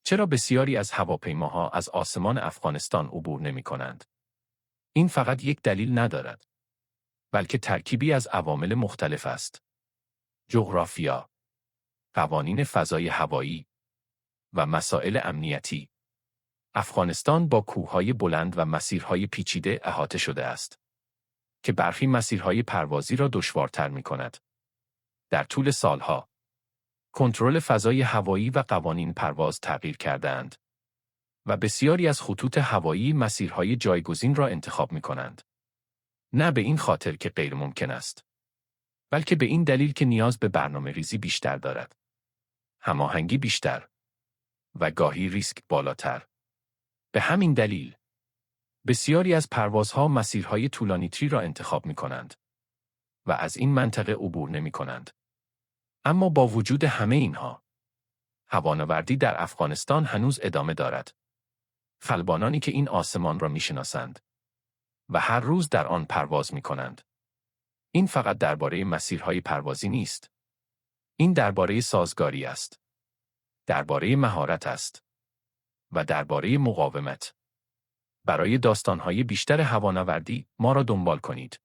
چرا بسیاری از هواپیماها از آسمان افغانستان عبور نمی‌کنند؟ این فقط یک دلیل ندارد، بلکه ترکیبی از عوامل مختلف است. جغرافیا، قوانین فضای هوایی و مسائل امنیتی. افغانستان با کوههای بلند و مسیرهای پیچیده احاطه شده است که برخی مسیرهای پروازی را دشوارتر می‌کند. در طول سالها، کنترل فضای هوایی و قوانین پرواز تغییر کرده‌اند و بسیاری از خطوط هوایی مسیرهای جایگزین را انتخاب می‌کنند. نه به این خاطر که غیر ممکن است، بلکه به این دلیل که نیاز به برنامه‌ریزی بیشتر دارد، هماهنگی بیشتر و گاهی ریسک بالاتر. به همین دلیل، بسیاری از پروازها مسیرهای طولانی‌تری را انتخاب می‌کنند و از این منطقه عبور نمی‌کنند. اما با وجود همه اینها، هوانوردی در افغانستان هنوز ادامه دارد. خلبانانی که این آسمان را می‌شناسند و هر روز در آن پرواز می‌کنند. این فقط درباره مسیرهای پروازی نیست. این درباره سازگاری است. درباره مهارت است. و درباره مقاومت. برای داستان‌های بیشتر هوانوردی ما را دنبال کنید.